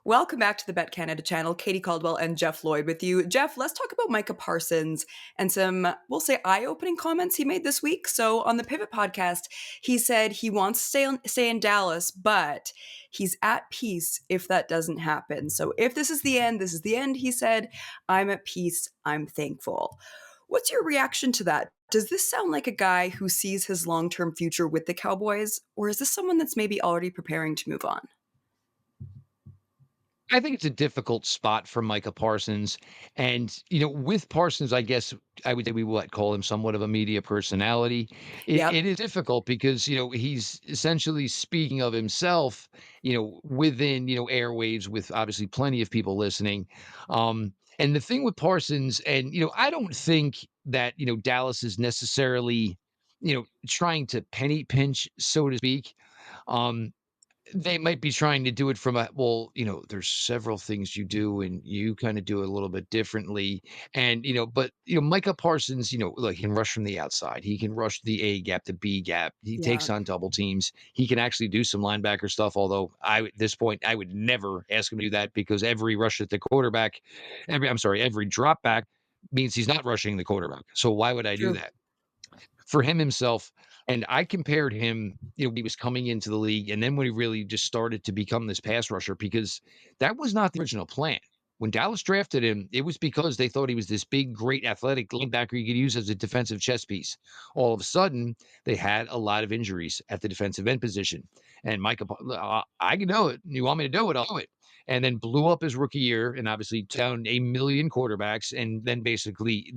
Welcome back to the BetCanada channel. Katie Caldwell and Jeff Lloyd with you. Jeff, let's talk about Micah Parsons and some, we'll say, eye-opening comments he made this week. So on the Pivot podcast, he said he wants to stay in Dallas, but he's at peace if that doesn't happen. So if this is the end, this is the end, he said. I'm at peace. I'm thankful. What's your reaction to that? Does this sound like a guy who sees his long-term future with the Cowboys, or is this someone that's maybe already preparing to move on? I think it's a difficult spot for Micah Parsons. And, with Parsons, I guess I would say we would call him somewhat of a media personality. It, Yep. it is difficult because, he's essentially speaking of himself, within, airwaves with obviously plenty of people listening. And the thing with Parsons, and, I don't think that, Dallas is necessarily, trying to penny pinch, so to speak. Um, they might be trying to do it from a well, there's several things you do and you kind of do it a little bit differently. And, but, Micah Parsons, look, he can rush from the outside. He can rush the A gap, the B gap. He Yeah. takes on double teams. He can actually do some linebacker stuff. Although at this point, I would never ask him to do that because every rush at the quarterback, every drop back means he's not rushing the quarterback. So why would I do True. that? For him himself. And I compared him, when he was coming into the league and then when he really just started to become this pass rusher, because that was not the original plan. When Dallas drafted him, it was because they thought he was this big, great athletic linebacker you could use as a defensive chess piece. All of a sudden, they had a lot of injuries at the defensive end position. And Micah, I can do it. You want me to do it? I'll do it. And then blew up his rookie year and obviously down a million quarterbacks. And then basically,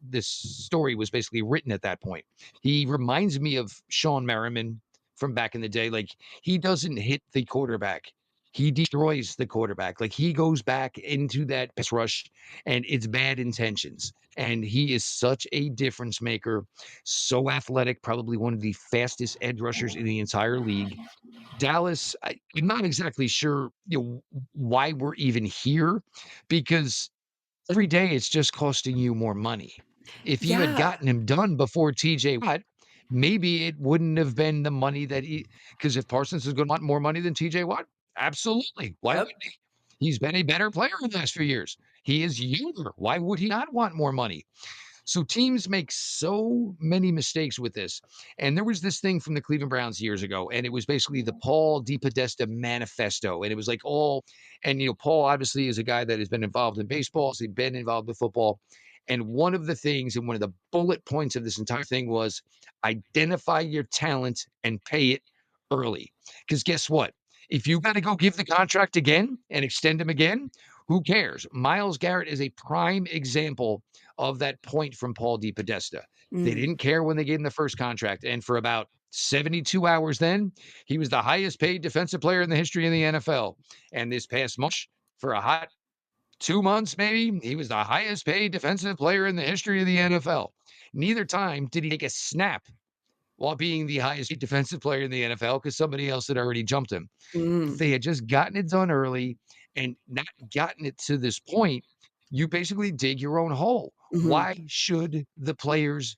this story was basically written at that point. He reminds me of Sean Merriman from back in the day. Like, he doesn't hit the quarterback. He destroys the quarterback. Like, he goes back into that pass rush and it's bad intentions. And he is such a difference maker, so athletic, probably one of the fastest edge rushers in the entire league. Dallas, I'm not exactly sure, why we're even here because every day it's just costing you more money. If you had Yeah. gotten him done before TJ Watt, maybe it wouldn't have been the money that because if Parsons is going to want more money than TJ Watt, absolutely. Why Yep. wouldn't he? He's been a better player in the last few years. He is younger. Why would he not want more money? So teams make so many mistakes with this. And there was this thing from the Cleveland Browns years ago, and it was basically the Paul DePodesta manifesto. And it was like and Paul obviously is a guy that has been involved in baseball, so he's been involved with football. And one of the things and one of the bullet points of this entire thing was identify your talent and pay it early. Because guess what? If you got to go give the contract again and extend him again, who cares? Myles Garrett is a prime example of that point from Paul DePodesta. They Mm. didn't care when they gave him the first contract. And for about 72 hours then, he was the highest paid defensive player in the history of the NFL. And this past March, for a hot 2 months, maybe, he was the highest paid defensive player in the history of the NFL. Neither time did he take a snap while being the highest paid defensive player in the NFL because somebody else had already jumped him. If Mm. they had just gotten it done early and not gotten it to this point, you basically dig your own hole. Mhm. Why should the players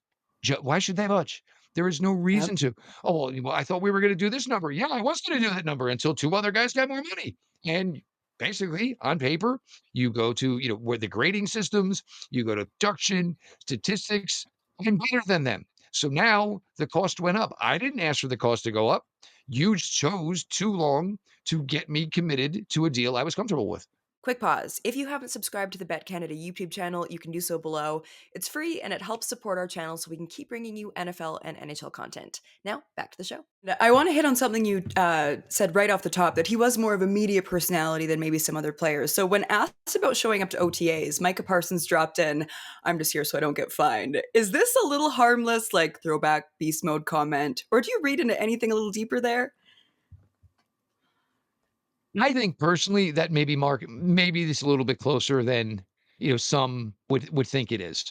why should they budge? There is no Yep. reason to. Oh, well, I thought we were going to do this number. Yeah, I was going to do that number until two other guys got more money. And basically, on paper, you go to, where the grading systems, you go to production, statistics, I'm better than them. So now the cost went up. I didn't ask for the cost to go up. You chose too long to get me committed to a deal I was comfortable with. Quick pause. If you haven't subscribed to the BetCanada YouTube channel, you can do so below. It's free and it helps support our channel so we can keep bringing you NFL and NHL content. Now, back to the show. I want to hit on something you said right off the top that he was more of a media personality than maybe some other players. So, when asked about showing up to OTAs, Micah Parsons dropped in, I'm just here so I don't get fined. Is this a little harmless, like throwback beast mode comment? Or do you read into anything a little deeper there? I think personally that maybe this is a little bit closer than, some would think it is.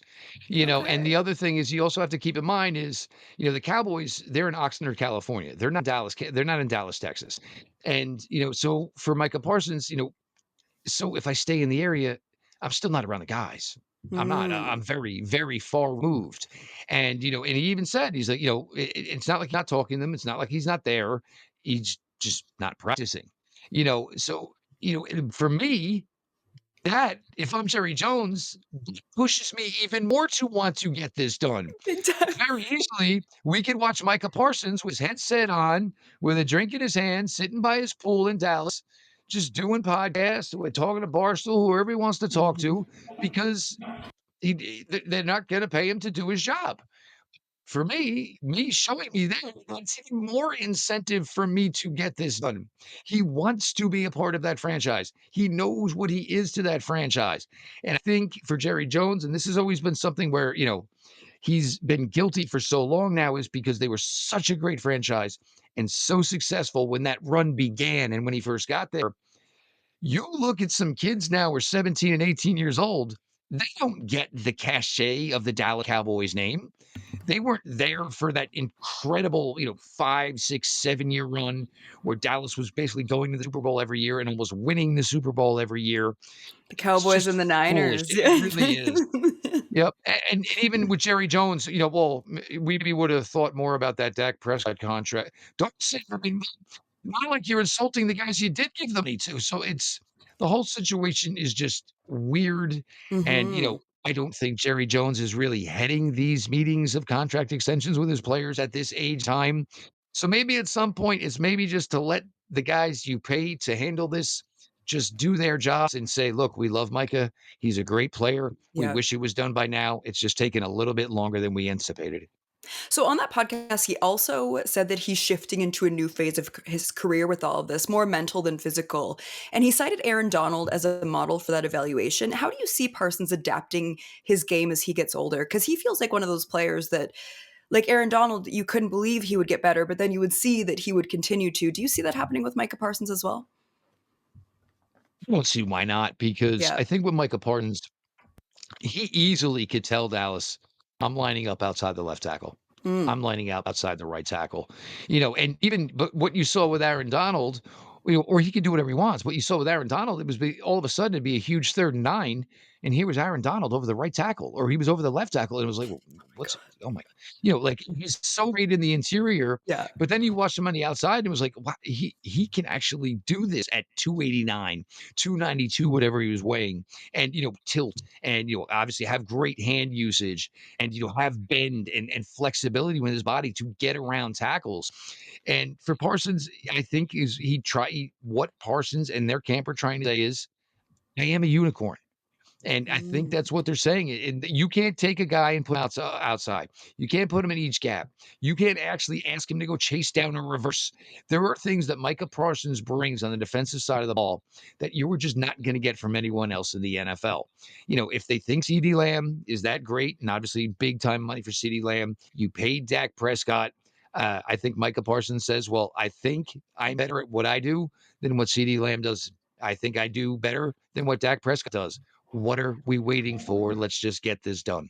And the Okay. other thing is you also have to keep in mind is, the Cowboys, they're in Oxnard, California. They're not in Dallas, Texas. And, so for Micah Parsons, so if I stay in the area, I'm still not around the guys. I'm not. I'm Mm. very, very far removed. And, and he even said, he's like, it's not like not talking to them. It's not like he's not there. He's just not practicing, so And for me, that, if I'm Jerry Jones, pushes me even more to want to get this done. Big time. Very easily, we could watch Micah Parsons with his headset on, with a drink in his hand, sitting by his pool in Dallas, just doing podcasts, we're talking to Barstool, whoever he wants to talk Mhm. to, because they're not going to pay him to do his job. For me showing me that, that's even more incentive for me to get this done. He wants to be a part of that franchise. He knows what he is to that franchise. And I think for Jerry Jones, and this has always been something where, he's been guilty for so long now, is because they were such a great franchise and so successful when that run began and when he first got there. You look at some kids now who are 17 and 18 years old, they don't get the cachet of the Dallas Cowboys name. They weren't there for that incredible, 5, 6, 7 year run where Dallas was basically going to the Super Bowl every year and almost winning the Super Bowl every year. The It's Cowboys just and the foolish. Niners. It Yeah. really is. Yep. And even with Jerry Jones, well, we would have thought more about that Dak Prescott contract. Don't say, I mean, not like you're insulting the guys you did give the money to. So it's the whole situation is just weird. And, Mhm. I don't think Jerry Jones is really heading these meetings of contract extensions with his players at this age time. So maybe at some point it's maybe just to let the guys you pay to handle this just do their jobs and say, look, we love Micah. He's a great player. We Yeah. wish it was done by now. It's just taken a little bit longer than we anticipated. So on that podcast, he also said that he's shifting into a new phase of his career with all of this, more mental than physical. And he cited Aaron Donald as a model for that evaluation. How do you see Parsons adapting his game as he gets older? Because he feels like one of those players that, like Aaron Donald, you couldn't believe he would get better, but then you would see that he would continue to. Do you see that happening with Micah Parsons as well? I don't see why not, because Yeah. I think with Micah Parsons, he easily could tell Dallas, "I'm lining up outside the left tackle. Mm. I'm lining up outside the right tackle." And even but what you saw with Aaron Donald, or he can do whatever he wants. What you saw with Aaron Donald, it was all of a sudden it'd be a huge 3rd and 9, and here was Aaron Donald over the right tackle, or he was over the left tackle, and it was like, "Well, what's oh my," like he's so great in the interior, Yeah. but then you watch him on the outside, and it was like, wow, he can actually do this at 289, 292, whatever he was weighing, and tilt and obviously have great hand usage and have bend and flexibility with his body to get around tackles. And for Parsons, I think is what Parsons and their camp are trying to say is, I am a unicorn. And I think Mm. that's what they're saying. And you can't take a guy and put him outside. You can't put him in each gap. You can't actually ask him to go chase down a reverse. There are things that Micah Parsons brings on the defensive side of the ball that you were just not going to get from anyone else in the NFL. If they think CeeDee Lamb is that great, and obviously big time money for CeeDee Lamb, you paid Dak Prescott. I think Micah Parsons says, well, I think I'm better at what I do than what CeeDee Lamb does. I think I do better than what Dak Prescott does. What are we waiting for? Let's just get this done.